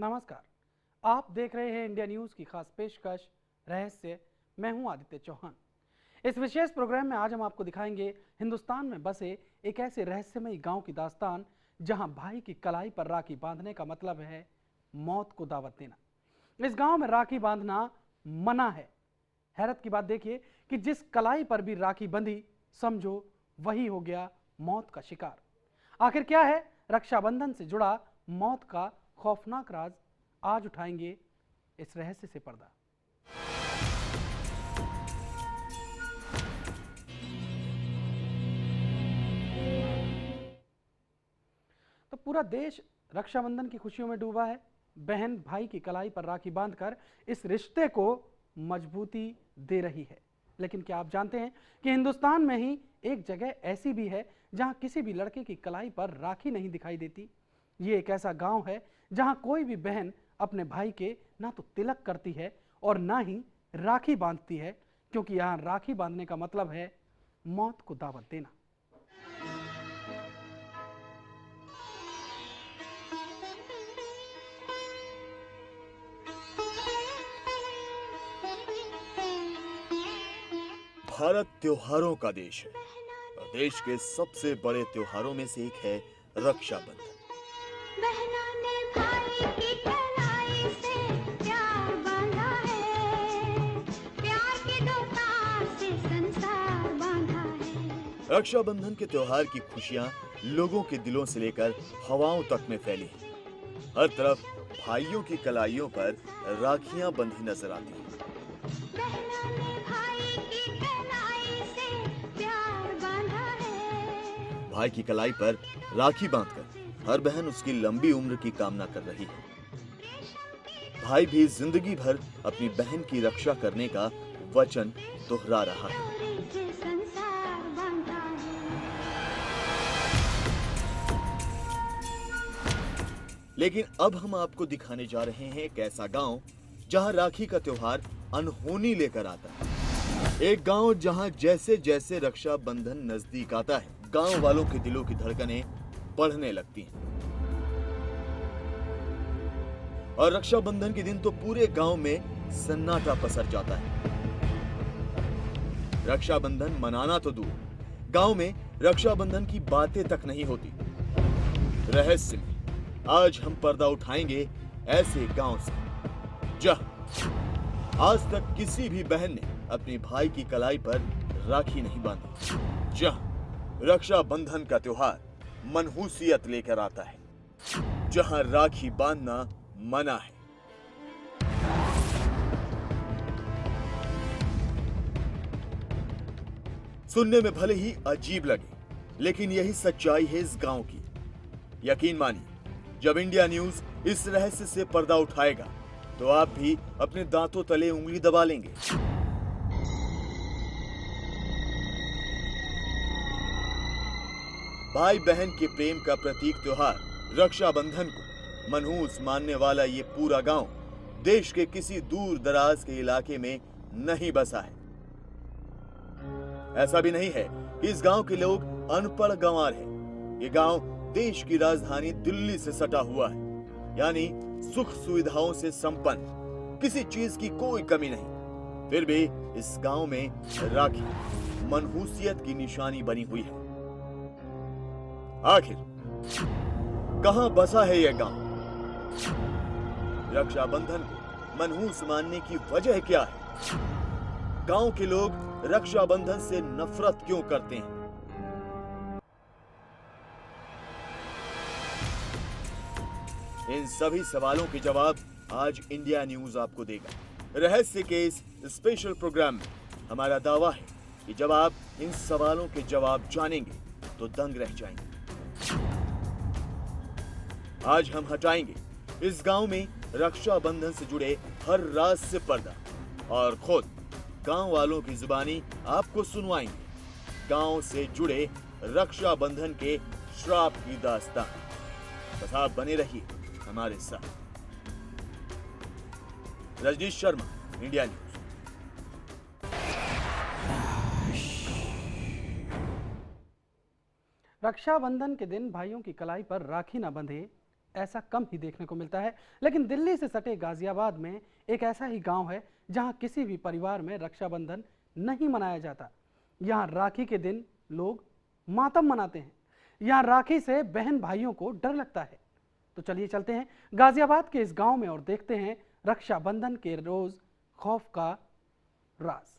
नमस्कार, आप देख रहे हैं इंडिया न्यूज की खास पेशकश रहस्य। मैं हूं आदित्य चौहान। इस विशेष प्रोग्राम में आज हम आपको दिखाएंगे हिंदुस्तान में बसे एक ऐसे रहस्यमयी गांव की दास्तान जहां भाई की कलाई पर राखी बांधने का मतलब है मौत को दावत देना। इस गांव में राखी बांधना मना है। हैरत की बात देखिए कि जिस कलाई पर भी राखी बंधी, समझो वही हो गया मौत का शिकार। आखिर क्या है रक्षाबंधन से जुड़ा मौत का खौफनाक राज? आज उठाएंगे इस रहस्य से पर्दा। तो पूरा देश रक्षाबंधन की खुशियों में डूबा है। बहन भाई की कलाई पर राखी बांधकर इस रिश्ते को मजबूती दे रही है। लेकिन क्या आप जानते हैं कि हिंदुस्तान में ही एक जगह ऐसी भी है जहां किसी भी लड़के की कलाई पर राखी नहीं दिखाई देती। ये एक ऐसा गांव है जहां कोई भी बहन अपने भाई के ना तो तिलक करती है और ना ही राखी बांधती है, क्योंकि यहां राखी बांधने का मतलब है मौत को दावत देना। भारत त्योहारों का देश है और देश के सबसे बड़े त्योहारों में से एक है रक्षाबंधन। बहनों ने भाई की कलाई से प्यार बांधा है, प्यार के दो तार से संसार बांधा है। रक्षाबंधन के त्योहार की खुशियां लोगों के दिलों से लेकर हवाओं तक में फैली हैं। हर तरफ भाइयों की कलाइयों पर राखियां बंधी नजर आती हैं। बहनों ने भाई की कलाई से प्यार बांधा है। भाई की कलाई पर राखी बांधकर हर बहन उसकी लंबी उम्र की कामना कर रही है। भाई भी जिंदगी भर अपनी बहन की रक्षा करने का वचन दोहरा रहा है। डोरी से संसार बांधा है। लेकिन अब हम आपको दिखाने जा रहे हैं एक ऐसा गांव जहां राखी का त्योहार अनहोनी लेकर आता है। एक गांव जहां जैसे जैसे रक्षाबंधन नजदीक आता है, गांव वालों के दिलों की धड़कनें बढ़ने लगती हैं। और रक्षाबंधन के दिन तो पूरे गांव में सन्नाटा पसर जाता है। रक्षाबंधन मनाना तो दूर, गांव में रक्षाबंधन की बातें तक नहीं होती। रहस्य में आज हम पर्दा उठाएंगे ऐसे गांव से जहां आज तक किसी भी बहन ने अपने भाई की कलाई पर राखी नहीं बांधी, जहां रक्षाबंधन का त्योहार मनहूसियत लेकर आता है, जहां राखी बांधना मना है। सुनने में भले ही अजीब लगे, लेकिन यही सच्चाई है इस गांव की। यकीन मानिए, जब इंडिया न्यूज इस रहस्य से पर्दा उठाएगा तो आप भी अपने दांतों तले उंगली दबा लेंगे। भाई बहन के प्रेम का प्रतीक त्योहार रक्षाबंधन को मनहूस मानने वाला ये पूरा गांव देश के किसी दूर दराज के इलाके में नहीं बसा है। ऐसा भी नहीं है कि इस गांव के लोग अनपढ़ गंवार हैं। ये गांव देश की राजधानी दिल्ली से सटा हुआ है, यानी सुख सुविधाओं से संपन्न, किसी चीज की कोई कमी नहीं। फिर भी इस गांव में राखी मनहूसियत की निशानी बनी हुई है। आखिर कहां बसा है यह गांव? रक्षाबंधन को मनहूस मानने की वजह क्या है? गांव के लोग रक्षाबंधन से नफरत क्यों करते हैं? इन सभी सवालों के जवाब आज इंडिया न्यूज आपको देगा। रहस्य के इस स्पेशल प्रोग्राम में हमारा दावा है कि जब आप इन सवालों के जवाब जानेंगे तो दंग रह जाएंगे। आज हम हटाएंगे इस गांव में रक्षाबंधन से जुड़े हर राज से पर्दा और खुद गांव वालों की जुबानी आपको सुनवाएंगे गांव से जुड़े रक्षाबंधन के श्राप की दास्तान। बस आप बने रहिए हमारे साथ। Rajnish Sharma, India News. रक्षाबंधन के दिन भाइयों की कलाई पर राखी न बंधे ऐसा कम ही देखने को मिलता है, लेकिन दिल्ली से सटे गाजियाबाद में एक ऐसा ही गांव है जहां किसी भी परिवार में रक्षाबंधन नहीं मनाया जाता। यहां राखी के दिन लोग मातम मनाते हैं। यहां राखी से बहन भाइयों को डर लगता है। तो चलिए चलते हैं गाजियाबाद के इस गांव में और देखते हैं रक्षाबंधन के रोज खौफ का राज।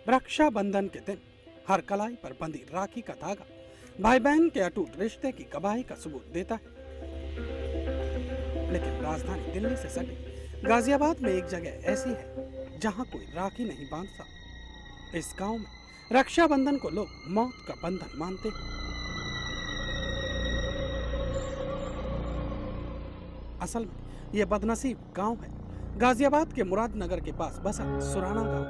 रक्षाबंधन के दिन हर कलाई पर बंधी राखी का धागा भाई बहन के अटूट रिश्ते की गवाही का सबूत देता है। लेकिन राजधानी दिल्ली से सटे गाजियाबाद में एक जगह ऐसी है जहां कोई राखी नहीं बांधता। इस गांव में रक्षाबंधन को लोग मौत का बंधन मानते हैं। असल में यह बदनसीब गांव है गाजियाबाद के मुरादनगर के पास बसा सुराना गांव।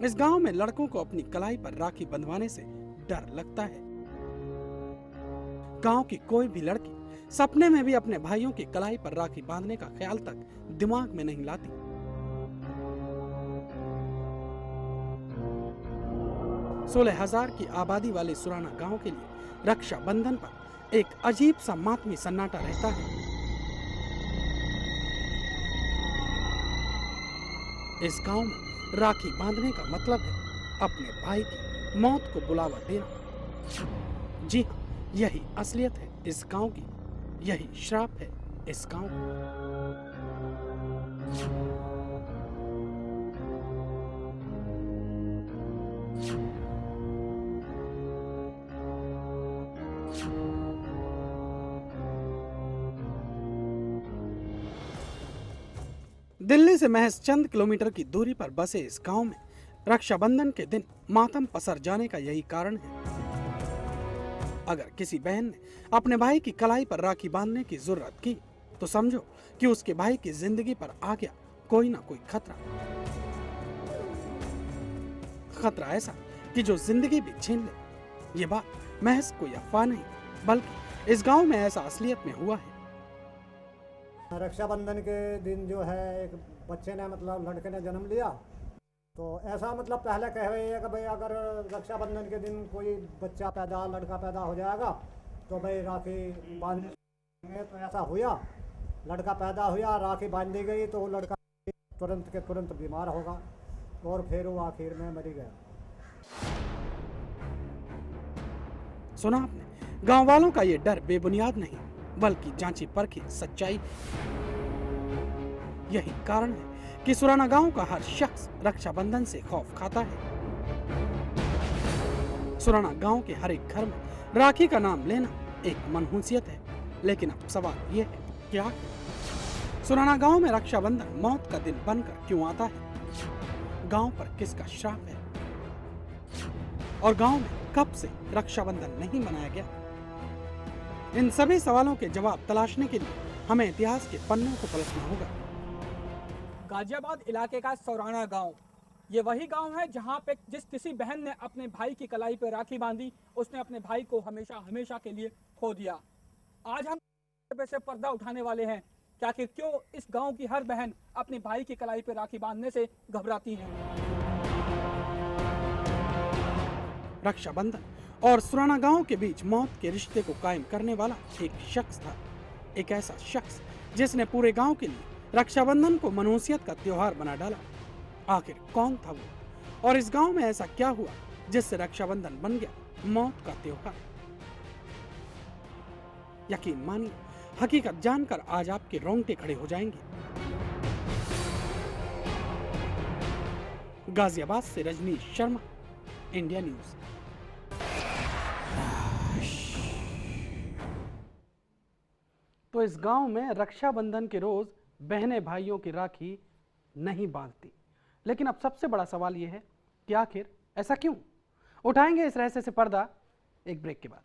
इस गांव में लड़कों को अपनी कलाई पर राखी बंधवाने से डर लगता है। गांव की कोई भी लड़की सपने में भी अपने भाइयों की कलाई पर राखी बांधने का ख्याल तक दिमाग में नहीं लाती। 16,000 की आबादी वाले सुराना गांव के लिए रक्षाबंधन पर एक अजीब सा मातमी सन्नाटा रहता है। इस गांव में राखी बांधने का मतलब है अपने भाई की मौत को बुलावा देना। जी हाँ, यही असलियत है इस गांव की, यही श्राप है इस गांव का। दिल्ली से महज चंद किलोमीटर की दूरी पर बसे इस गांव में रक्षाबंधन के दिन मातम पसर जाने का यही कारण है। अगर किसी बहन ने अपने भाई की कलाई पर राखी बांधने की जरूरत की तो समझो कि उसके भाई की जिंदगी पर आ गया कोई ना कोई खतरा। खतरा ऐसा कि जो जिंदगी भी छीन ले। ये बात महज कोई अफवाह नहीं, बल्कि इस गांव में ऐसा असलियत में हुआ है। रक्षाबंधन के दिन जो है एक बच्चे ने मतलब लड़के ने जन्म लिया, तो ऐसा मतलब पहले कह रहे हैं कि भाई अगर रक्षाबंधन के दिन कोई बच्चा पैदा लड़का पैदा हो जाएगा तो भाई राखी बांधेंगे। तो ऐसा हुआ, लड़का पैदा हुआ, राखी बांध दी गई, तो वो लड़का तुरंत के तुरंत बीमार होगा और फिर वो आखिर में मर गया। सुना आपने, गांव वालों का ये डर बेबुनियाद नहीं बल्कि जांची परखी सच्चाई। यही कारण है कि सुराना गांव का हर शख्स रक्षाबंधन से खौफ खाता है। सुराना गांव के हर एक घर में राखी का नाम लेना एक मनहूसियत है। लेकिन अब सवाल ये है, क्या सुराना गांव में रक्षाबंधन मौत का दिन बनकर क्यों आता है? गांव पर किसका श्राप है? और गांव में कब से रक्षाबंधन नहीं मनाया गया? इन सभी सवालों के जवाब तलाशने के लिए हमें इतिहास के पन्नों को पलटना होगा। गाजियाबाद इलाके का सौराना गांव, ये वही गांव है जहां पे जिस किसी बहन ने अपने भाई की कलाई पे राखी बांधी, उसने अपने भाई को हमेशा हमेशा के लिए खो दिया। आज हम से पर्दा उठाने वाले हैं कि आखिर क्यों इस गांव की हर बहन अपने भाई की कलाई पे राखी बांधने से घबराती है। रक्षाबंधन और सुराना गांव के बीच मौत के रिश्ते को कायम करने वाला एक शख्स था। एक ऐसा शख्स जिसने पूरे गांव के लिए रक्षाबंधन को मनहूसियत का त्योहार बना डाला। आखिर कौन था वो, और इस गांव में ऐसा क्या हुआ जिससे रक्षाबंधन बन गया मौत का त्योहार? यकीन मानिए, हकीकत जानकर आज आपके रोंगटे खड़े हो जाएंगे। गाजियाबाद से रजनीश शर्मा, इंडिया न्यूज। तो इस गांव में रक्षाबंधन के रोज बहनें भाइयों की राखी नहीं बांधती। लेकिन अब सबसे बड़ा सवाल यह है कि आखिर ऐसा क्यों? उठाएंगे इस रहस्य से पर्दा एक ब्रेक के बाद।